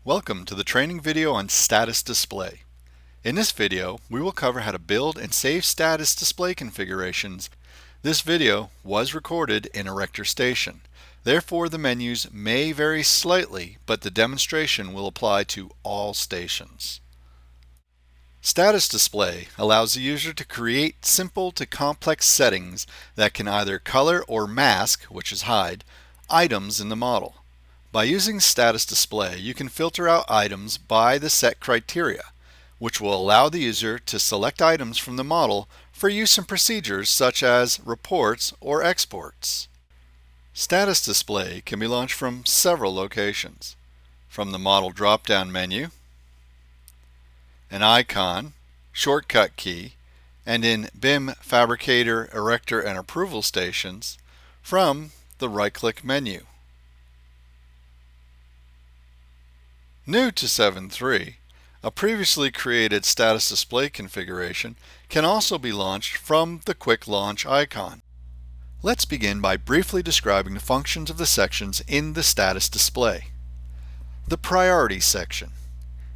Welcome to the training video on status display. In this video, we will cover how to build and save status display configurations. This video was recorded in a Erector station. Therefore, the menus may vary slightly, but the demonstration will apply to all stations. Status display allows the user to create simple to complex settings that can either color or mask, which is hide, items in the model. By using status display, you can filter out items by the set criteria, which will allow the user to select items from the model for use in procedures such as reports or exports. Status display can be launched from several locations. From the model drop-down menu, an icon, shortcut key, and in BIM, Fabricator, Erector, and Approval stations from the right-click menu. New to 7.3, a previously created status display configuration can also be launched from the Quick Launch icon. Let's begin by briefly describing the functions of the sections in the status display. The Priority section.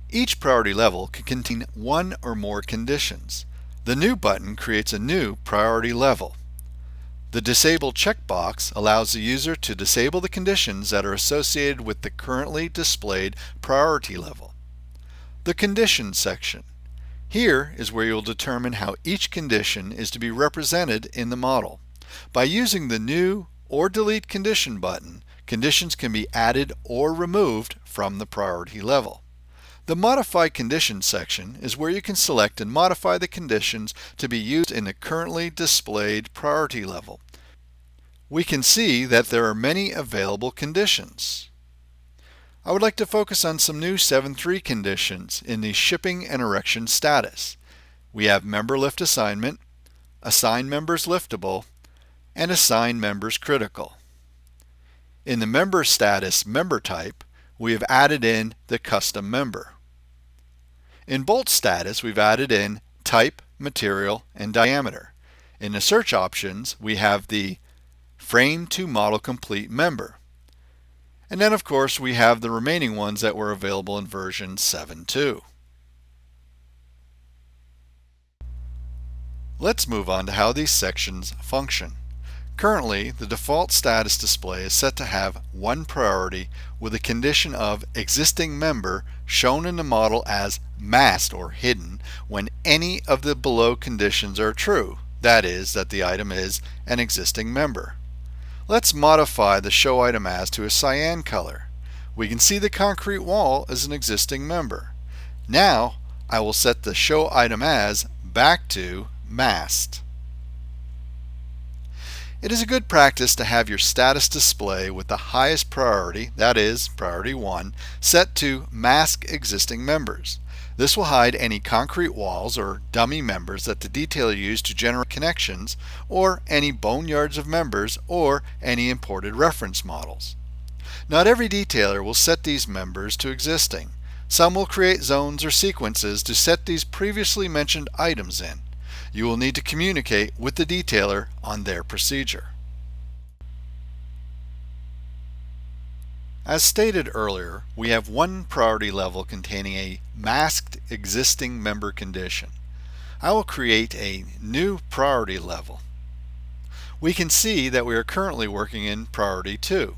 Each priority level can contain one or more conditions. The New button creates a new priority level. The Disable checkbox allows the user to disable the conditions that are associated with the currently displayed priority level. The Conditions section. Here is where you'll determine how each condition is to be represented in the model. By using the New or Delete Condition button, conditions can be added or removed from the priority level. The Modify Conditions section is where you can select and modify the conditions to be used in the currently displayed priority level. We can see that there are many available conditions. I would like to focus on some new 7.3 conditions in the Shipping and Erection status. We have Member Lift Assignment, Assign Members Liftable, and Assign Members Critical. In the Member status member type, we have added in the Custom Member. In Bolt status, we've added in Type, Material, and Diameter. In the search options, we have the Frame to Model Complete Member. And then, of course, we have the remaining ones that were available in version 7.2. Let's move on to how these sections function. Currently, the default status display is set to have one priority with a condition of existing member shown in the model as masked or hidden when any of the below conditions are true, that is, that the item is an existing member. Let's modify the Show Item As to a cyan color. We can see the concrete wall as an existing member. Now, I will set the Show Item As back to masked. It is a good practice to have your status display with the highest priority, that is, priority 1, set to mask existing members. This will hide any concrete walls or dummy members that the detailer used to generate connections, or any boneyards of members, or any imported reference models. Not every detailer will set these members to existing. Some will create zones or sequences to set these previously mentioned items in. You will need to communicate with the detailer on their procedure. As stated earlier, we have one priority level containing a masked existing member condition. I will create a new priority level. We can see that we are currently working in priority 2.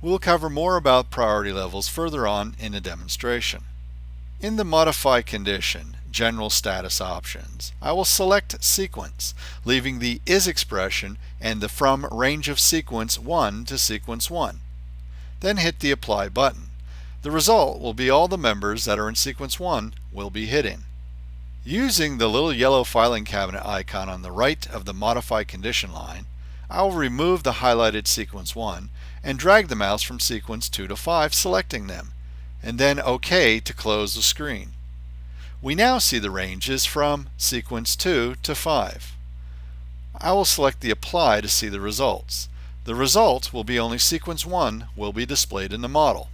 We will cover more about priority levels further on in the demonstration. In the Modify Condition, General Status Options, I will select Sequence, leaving the Is expression and the From Range of Sequence 1 to Sequence 1. Then hit the Apply button. The result will be all the members that are in Sequence 1 will be hidden. Using the little yellow filing cabinet icon on the right of the Modify Condition line, I will remove the highlighted Sequence 1 and drag the mouse from Sequence 2 to 5, selecting them, and then OK to close the screen. We now see the ranges from Sequence 2 to 5. I will select the Apply to see the results. The result will be only Sequence 1 will be displayed in the model.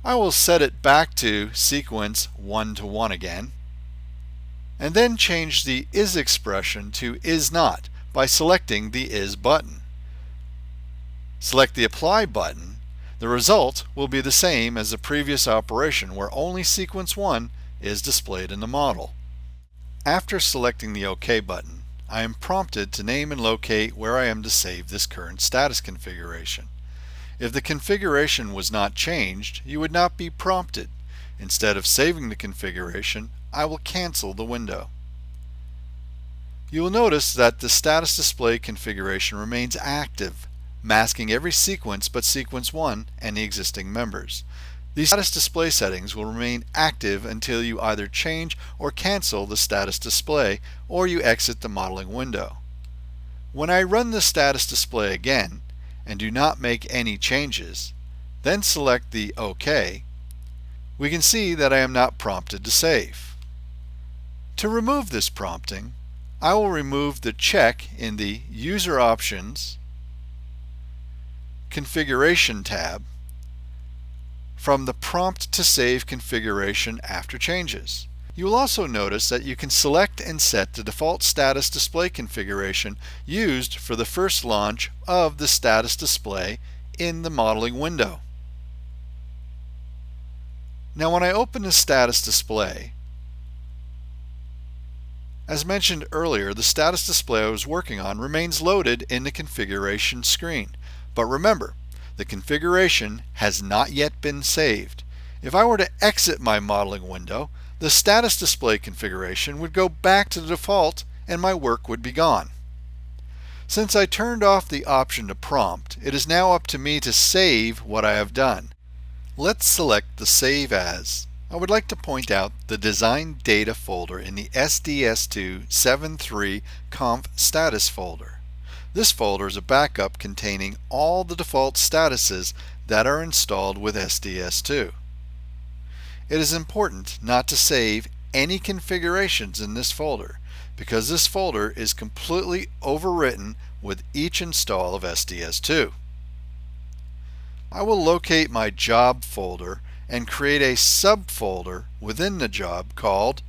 I will set it back to Sequence 1 to 1 again, and then change the Is expression to Is Not by selecting the Is button. Select the Apply button. The The result will be the same as the previous operation where only sequence 1 is displayed in the model. After selecting the OK button, I am prompted to name and locate where I am to save this current status configuration. If the configuration was not changed, you would not be prompted. Instead of saving the configuration, I will cancel the window. You will notice that the status display configuration remains active, masking every sequence but sequence 1 and the existing members. These status display settings will remain active until you either change or cancel the status display or you exit the modeling window. When I run the status display again and do not make any changes, then select the OK, we can see that I am not prompted to save. To remove this prompting, I will remove the check in the User Options Configuration tab from the Prompt to Save configuration after changes. You will also notice that you can select and set the default status display configuration used for the first launch of the status display in the modeling window. Now when I open the status display, as mentioned earlier, the status display I was working on remains loaded in the configuration screen. But remember, the configuration has not yet been saved. If I were to exit my modeling window, the status display configuration would go back to the default and my work would be gone. Since I turned off the option to prompt, it is now up to me to save what I have done. Let's select the Save As. I would like to point out the Design Data folder in the SDS2 Conf Status folder. This folder is a backup containing all the default statuses that are installed with SDS2. It is important not to save any configurations in this folder because this folder is completely overwritten with each install of SDS2. I will locate my job folder and create a subfolder within the job called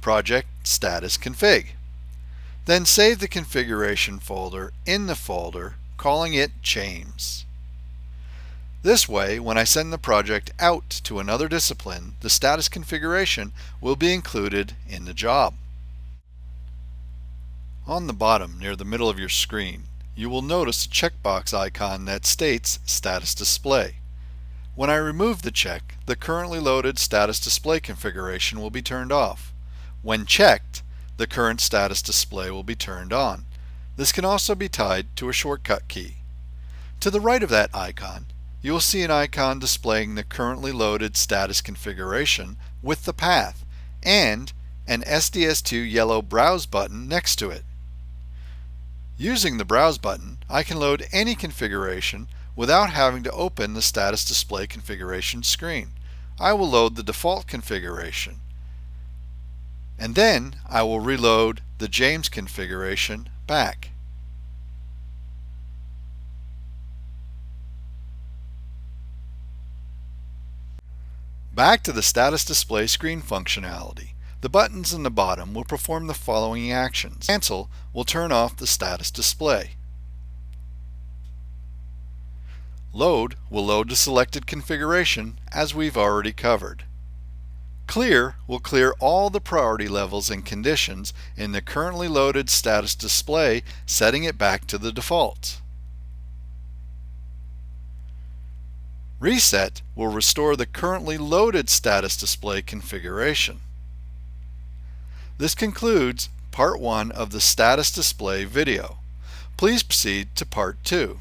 Project Status Config. Then save the configuration folder in the folder, calling it James. This way, when I send the project out to another discipline, the status configuration will be included in the job. On the bottom near the middle of your screen, you will notice a checkbox icon that states Status Display. When I remove the check, the currently loaded status display configuration will be turned off. When checked, the current status display will be turned on. This can also be tied to a shortcut key. To the right of that icon, you will see an icon displaying the currently loaded status configuration with the path and an SDS2 yellow Browse button next to it. Using the Browse button, I can load any configuration without having to open the status display configuration screen. I will load the default configuration, and then I will reload the James configuration back. Back to the status display screen functionality. The buttons in the bottom will perform the following actions. Cancel will turn off the status display. Load will load the selected configuration as we've already covered. Clear will clear all the priority levels and conditions in the currently loaded status display, setting it back to the default. Reset will restore the currently loaded status display configuration. This concludes Part 1 of the Status Display video. Please proceed to Part 2.